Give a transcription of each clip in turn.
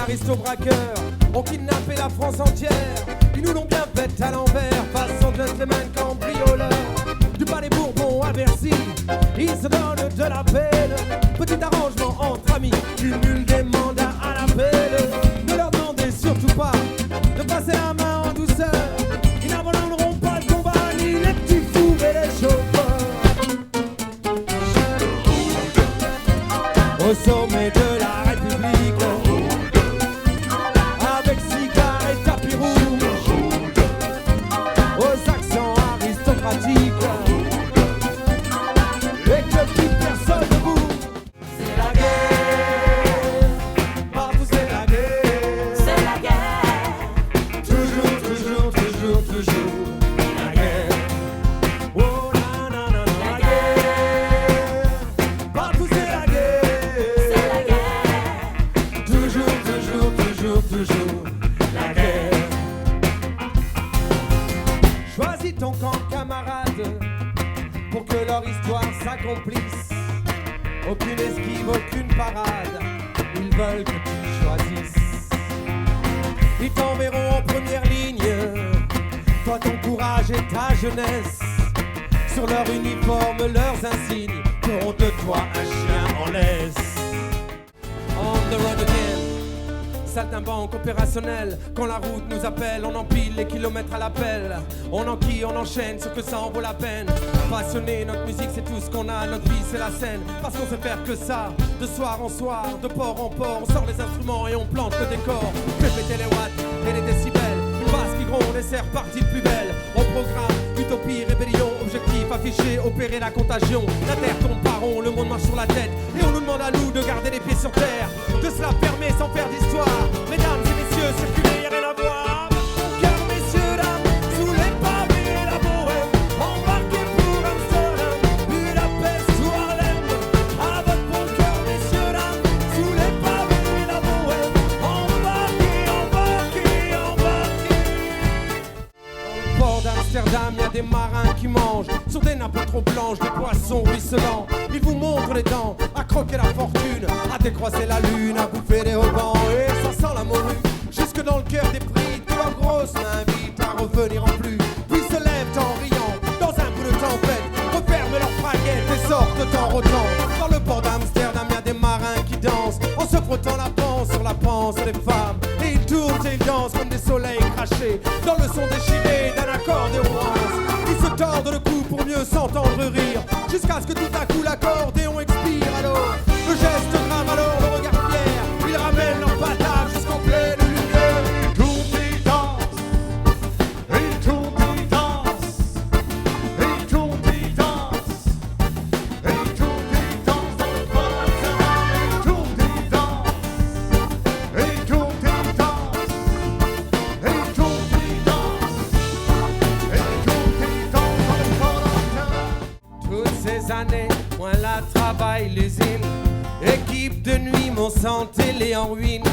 aristo-braqueurs ont kidnappé la France entière. Ils nous l'ont bien faite à l'envers, façon gentleman cambrioleur. Du palais Bourbon à Bercy, ils se donnent de la peine. Petit arrangement entre amis, cumul des mandats à l'appel. Ne leur demandez surtout pas de passer la main en douceur. Ils n'abandonneront pas le combat, ni les petits fous et les chauffeurs. Au sommet de la République, avec cigares et tapis rouges, aux accents aristocratiques, et que plus personne debout. C'est la guerre, partout c'est la guerre. C'est la guerre. Toujours, toujours, toujours, toujours la guerre. Oh na na na na, la guerre, partout c'est la guerre. C'est la guerre. Toujours, toujours, toujours, toujours la guerre. Choisis ton camp, camarade, pour que leur histoire s'accomplisse. Aucune esquive, aucune parade, ils veulent que tu choisisses. Ils t'enverront en première ligne, toi ton courage et ta jeunesse. Sur leur uniforme, leurs insignes feront de toi un chien en laisse. On the road again, saltimbanque opérationnel. Quand la route nous appelle, on empile les kilomètres à l'appel. On enquille, on enchaîne, ce que ça en vaut la peine. Passionné, notre musique c'est tout ce qu'on a, notre vie c'est la scène. Parce qu'on sait faire que ça, de soir en soir, de port en port. On sort les instruments et on plante le décor. Fait péter les watts et les décibels. Une basse qui gronde et c'est reparti de plus belle. On programme, utopie, rébellion, objectif affiché, opérer la contagion. La terre tombe par rond, le monde marche sur la tête. Et on nous demande à nous de garder les pieds sur terre. De se la fermer sans faire d'histoire. Mesdames et messieurs, circulez, y'a rien à voir. Car messieurs, dames, sous les pavés, la bohème. Embarquez pour Amsterdam, Budapest ou Harlem. À votre bon cœur, messieurs, dames, sous les pavés, la bohème. Embarquez, embarquez, embarquez. Dans le port d'Amsterdam, y'a des marins qui mangent sur des nappes trop blanches, des poissons ruisselants. Ils vous montrent les dents, à croquer la fortune, à décroiser la lune, à bouffer des haubans. Et ça sent la morue, jusque dans le cœur des prix. Que leurs grosses mains invitent à revenir en plus. Puis se lèvent en riant, dans un coup de tempête, referment leurs fraguettes et sortent en rotant. Dans le port d'Amsterdam, y'a des marins qui dansent, en se frottant la panse sur la panse des femmes. Et ils tournent et ils dansent comme des soleils crachés, dans le son déchiré d'un accordéon. Ils se tordent le cou pour mieux s'entendre rire, jusqu'à ce que tout à coup l'accordéon expire. Alors le geste grave, alors le regard fier, ils ramènent leur patate jusqu'en pleine lumière. Ils tournent, ils dansent, ils tournent, ils dansent, ils tournent, ils dansent, ils tournent, ils dansent dans le port d'Amsterdam. Ils tournent, ils dansent, ils tournent, ils dansent, ils tournent, ils dansent, ils tournent, ils dansent dans le port d'Amsterdam. Toutes ces années, moi là travaille l'usine. Équipe de nuit, mon sang télé en ruine.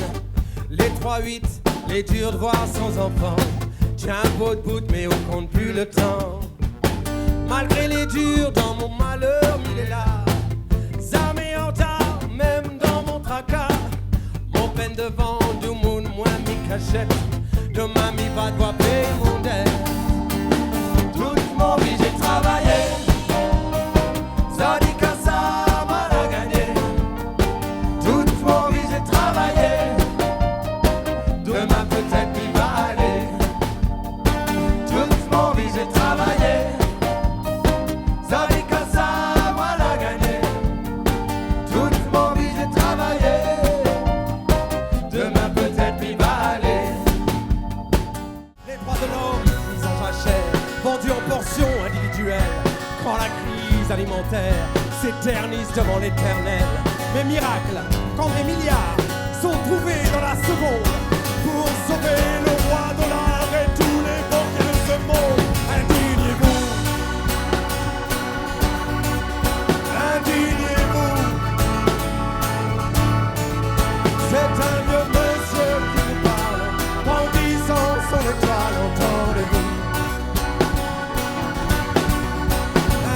Les 3-8, les durs de voir sans enfant. Tiens, beau de bout, mais on compte plus le temps. Malgré les durs, dans mon malheur, il est là. Jamais en retard, même dans mon tracas. Mon peine devant, du monde, moi, mi cachette. Demain, mi va devoir payer mon dette. Toute mon vie, j'ai travaillé. Ça dit que ça m'a la gagné. Toute mon vie j'ai travaillé. Demain peut-être il va aller. Toute mon vie j'ai travaillé. Ça dit que ça m'a la gagné. Toute mon vie j'ai travaillé. Demain peut-être il va aller. Les droits de l'homme, ils en jachèrent, vendus en portions individuelles. Quand la crise alimentaire s'éternise devant l'éternel. Mais miracle, quand des milliards sont trouvés dans la seconde pour sauver le roi dollar et tous les banquiers de ce monde. Indignez-vous, indignez-vous. C'est un vieux monsieur qui vous parle, brandissant son étoile, entendez-vous.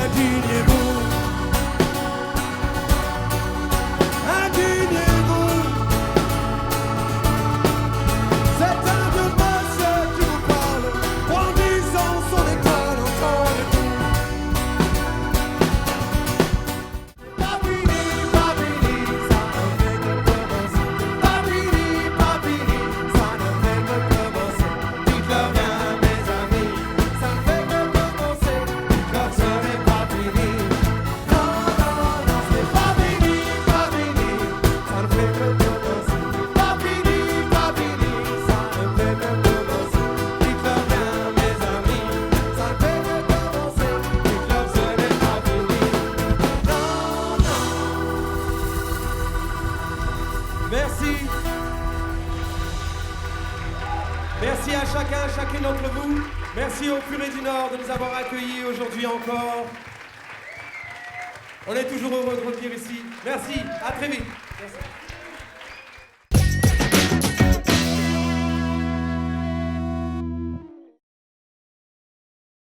Indignez-vous, indignez-vous. Merci. Merci à chacun, chacune d'entre vous. Merci au Curé du Nord de nous avoir accueillis aujourd'hui encore. On est toujours heureux de revenir ici. Merci, à très vite. Merci.